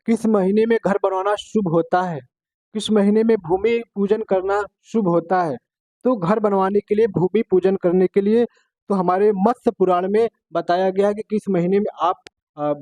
किस महीने में घर बनवाना शुभ होता है? किस महीने में भूमि पूजन करना शुभ होता है? तो घर बनवाने के लिए, भूमि पूजन करने के लिए, तो हमारे मत्स्य पुराण में बताया गया है कि किस महीने में आप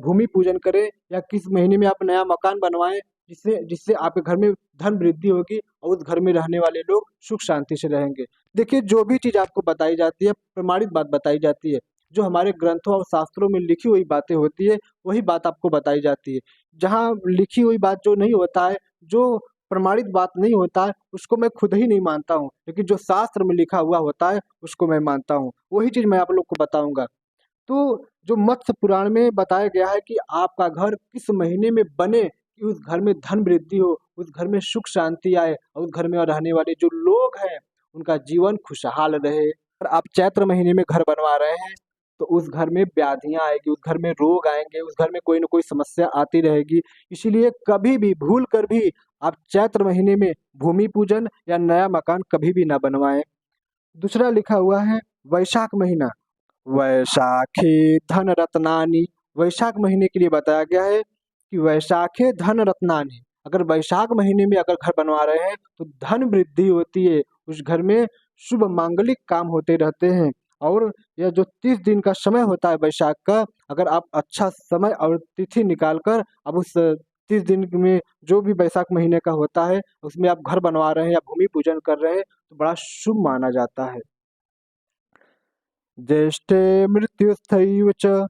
भूमि पूजन करें या किस महीने में आप नया मकान बनवाएं, जिससे जिससे आपके घर में धन वृद्धि होगी और उस घर में रहने वाले लोग सुख शांति से रहेंगे। देखिए, जो भी चीज़ आपको बताई जाती है, प्रमाणित बात बताई जाती है। जो हमारे ग्रंथों और शास्त्रों में लिखी हुई बातें होती है, वही बात आपको बताई जाती है। जहाँ लिखी हुई बात जो नहीं होता है, जो प्रमाणित बात नहीं होता है, उसको मैं खुद ही नहीं मानता हूँ, लेकिन जो शास्त्र में लिखा हुआ होता है, उसको मैं मानता हूँ। वही चीज़ मैं आप लोग को बताऊँगा। तो जो मत्स्य पुराण में बताया गया है कि आपका घर किस महीने में बने कि उस घर में धन वृद्धि हो, उस घर में सुख शांति आए और उस घर में रहने वाले जो लोग हैं, उनका जीवन खुशहाल रहे। और आप चैत्र महीने में घर बनवा रहे हैं, तो उस घर में व्याधियाँ आएगी, उस घर में रोग आएँगे, उस घर में कोई न कोई समस्या आती रहेगी। इसीलिए कभी भी भूल कर भी आप चैत्र महीने में भूमि पूजन या नया मकान कभी भी ना बनवाएँ। दूसरा लिखा हुआ है वैशाख महीना। वैशाखे धन रत्नानि। वैशाख महीने के लिए बताया गया है कि वैशाखे धन रत्नानि। अगर वैशाख महीने में अगर घर बनवा रहे हैं तो धन वृद्धि होती है, उस घर में शुभ मांगलिक काम होते रहते हैं। और यह जो 30 दिन का समय होता है वैशाख का, अगर आप अच्छा समय और तिथि निकाल कर अब उस 30 दिन में जो भी वैशाख महीने का होता है उसमें आप घर बनवा रहे हैं या भूमि पूजन कर रहे हैं तो बड़ा शुभ माना जाता है। ज्येष्ठे मृत्युस्थैव च।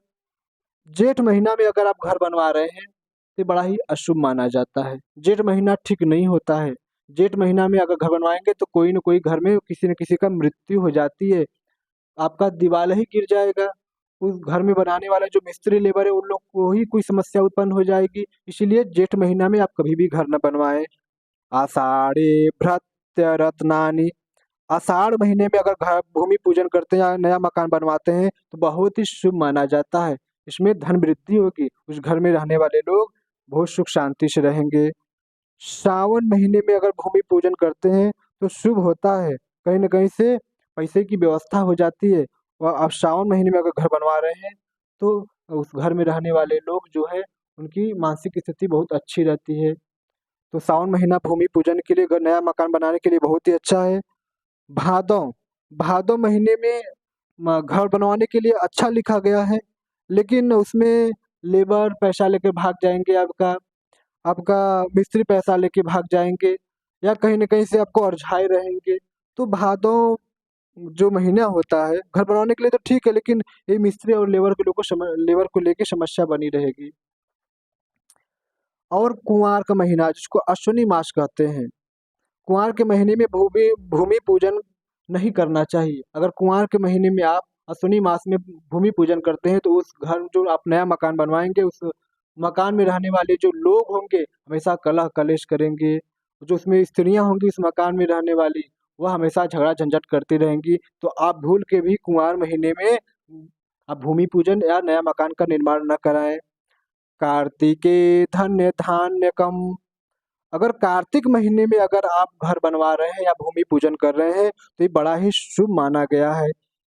जेठ महीना में अगर आप घर बनवा रहे हैं तो बड़ा ही अशुभ माना जाता है। जेठ महीना ठीक नहीं होता है। जेठ महीना में अगर घर बनवाएंगे तो कोई न कोई घर में किसी न किसी का मृत्यु हो जाती है, आपका दिवाला ही गिर जाएगा। उस घर में बनाने वाला जो मिस्त्री लेबर है उन लोग को ही कोई समस्या उत्पन्न हो जाएगी। इसीलिए जेठ महीना में आप कभी भी घर न बनवाएं। आषाढ़े भृत्य रत्नानि। आषाढ़ महीने में अगर घर भूमि पूजन करते हैं या नया मकान बनवाते हैं तो बहुत ही शुभ माना जाता है। इसमें धन वृद्धि होगी, उस घर में रहने वाले लोग बहुत सुख शांति से रहेंगे। सावन महीने में अगर भूमि पूजन करते हैं तो शुभ होता है, कहीं न कहीं से पैसे की व्यवस्था हो जाती है। और आप सावन महीने में अगर घर बनवा रहे हैं तो उस घर में रहने वाले लोग जो है उनकी मानसिक स्थिति बहुत अच्छी रहती है। तो सावन महीना भूमि पूजन के लिए, अगर नया मकान बनाने के लिए बहुत ही अच्छा है। भादौ। भादौ महीने में घर बनवाने के लिए अच्छा लिखा गया है, लेकिन उसमें लेबर पैसा लेके भाग जाएंगे, आपका आपका मिस्त्री पैसा लेके भाग जाएंगे या कहीं न कहीं से आपको अरझाए रहेंगे। तो भादौ जो महीना होता है घर बनवाने के लिए तो ठीक है, लेकिन ये मिस्त्री और लेबर को लेके समस्या बनी रहेगी। और कुंवार का महीना जिसको अश्विनी मास कहते हैं, कुंवार के महीने में भूमि भूमि पूजन नहीं करना चाहिए। अगर कुंवार के महीने में आप अश्विनी मास में भूमि पूजन करते हैं तो उस घर जो आप नया मकान बनवाएंगे उस मकान में रहने वाले जो लोग होंगे हमेशा कलह कलेश करेंगे। जो उसमें स्त्रियां होंगी इस मकान में रहने वाली, वह हमेशा झगड़ा झंझट करती रहेंगी। तो आप भूल के भी कुंवार महीने में आप भूमि पूजन या नया मकान का निर्माण न कराएं। कार्तिके धन्य धान्यकम। अगर कार्तिक महीने में अगर आप घर बनवा रहे हैं या भूमि पूजन कर रहे हैं तो ये बड़ा ही शुभ माना गया है।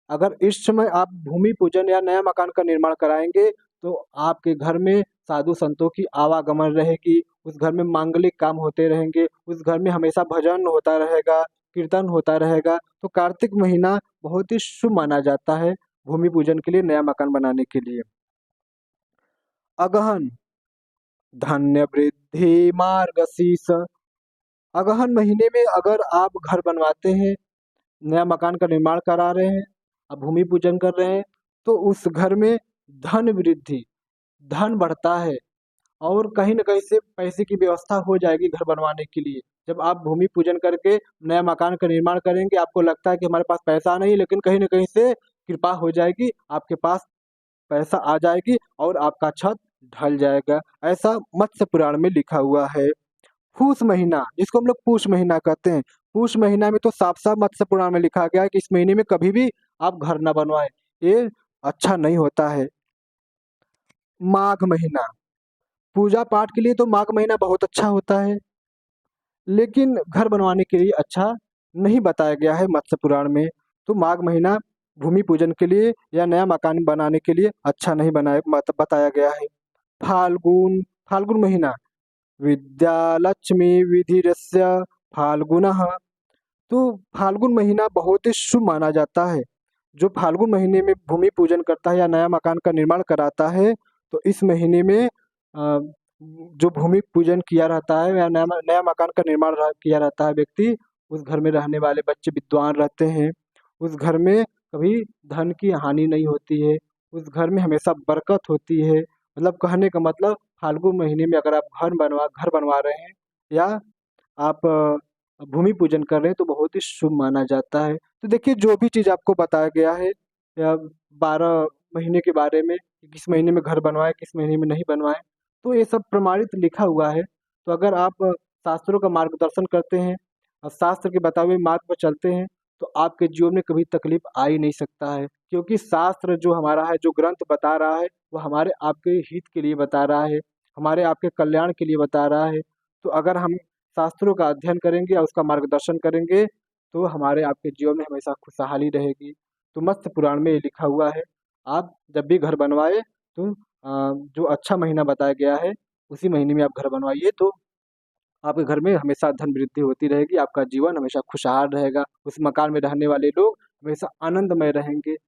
अगर इस समय आप भूमि पूजन या नया मकान का निर्माण कराएंगे तो आपके घर में साधु संतों की आवागमन रहेगी, उस घर में मांगलिक काम होते रहेंगे, उस घर में हमेशा भजन होता रहेगा, कीर्तन होता रहेगा। तो कार्तिक महीना बहुत ही शुभ माना जाता है भूमि पूजन के लिए, नया मकान बनाने के लिए। अगहन। धन्य वृद्धि मार्गशीर्ष। अगहन महीने में अगर आप घर बनवाते हैं, नया मकान का निर्माण करा रहे हैं, आप भूमि पूजन कर रहे हैं, तो उस घर में धन वृद्धि, धन बढ़ता है और कहीं न कहीं से पैसे की व्यवस्था हो जाएगी घर बनवाने के लिए। जब आप भूमि पूजन करके नया मकान का निर्माण करेंगे, आपको लगता है कि हमारे पास पैसा नहीं, लेकिन कहीं न कहीं से कृपा हो जाएगी, आपके पास पैसा आ जाएगी और आपका छत ढल जाएगा। ऐसा मत्स्य पुराण में लिखा हुआ है। पूष महीना जिसको हम लोग पूष महीना कहते हैं, पूष महीना में तो साफ-साफ मत्स्य पुराण में लिखा गया है कि इस महीने में कभी भी आप घर ना बनवाएँ, ये अच्छा नहीं होता है। माघ महीना, पूजा पाठ के लिए तो माघ महीना बहुत अच्छा होता है, लेकिन घर बनवाने के लिए अच्छा नहीं बताया गया है मत्स्य पुराण में। तो माघ महीना भूमि पूजन के लिए या नया मकान बनाने के लिए अच्छा नहीं बताया गया है। फाल्गुन। फाल्गुन महीना विद्यालक्ष्मी विधिरस्य फाल्गुनः। तो फाल्गुन महीना बहुत ही शुभ माना जाता है। जो फाल्गुन महीने में भूमि पूजन करता है या नया मकान का निर्माण कराता है, तो इस महीने में जो भूमि पूजन किया रहता है या नया नया मकान का निर्माण किया रहता है व्यक्ति, उस घर में रहने वाले बच्चे विद्वान रहते हैं। उस घर में कभी धन की हानि नहीं होती है। उस घर में हमेशा बरकत होती है। मतलब कहने का मतलब फाल्गुन महीने में अगर आप घर बनवा रहे हैं या आप भूमि पूजन कर रहे हैं तो बहुत ही शुभ माना जाता है। तो देखिए जो भी चीज़ आपको बताया गया है या 12 महीने के बारे में कि किस महीने में घर बनवाएँ, किस महीने में नहीं बनवाएँ, तो ये सब प्रमाणित लिखा हुआ है। तो अगर आप शास्त्रों का मार्गदर्शन करते हैं और शास्त्र के बताए हुए मार्ग पर चलते हैं, तो आपके जीवन में कभी तकलीफ आ ही नहीं सकता है। क्योंकि शास्त्र जो हमारा है, जो ग्रंथ बता रहा है, वो हमारे आपके हित के लिए बता रहा है, हमारे आपके कल्याण के लिए बता रहा है। तो अगर हम शास्त्रों का अध्ययन करेंगे और उसका मार्गदर्शन करेंगे, तो हमारे आपके जीवन में हमेशा खुशहाली रहेगी। तो मत्स्य पुराण में ये लिखा हुआ है, आप जब भी घर बनवाएँ तो जो अच्छा महीना बताया गया है, उसी महीने में आप घर बनवाइए, तो आपके घर में हमेशा धन वृद्धि होती रहेगी, आपका जीवन हमेशा खुशहाल रहेगा, उस मकान में रहने वाले लोग हमेशा आनंदमय रहेंगे।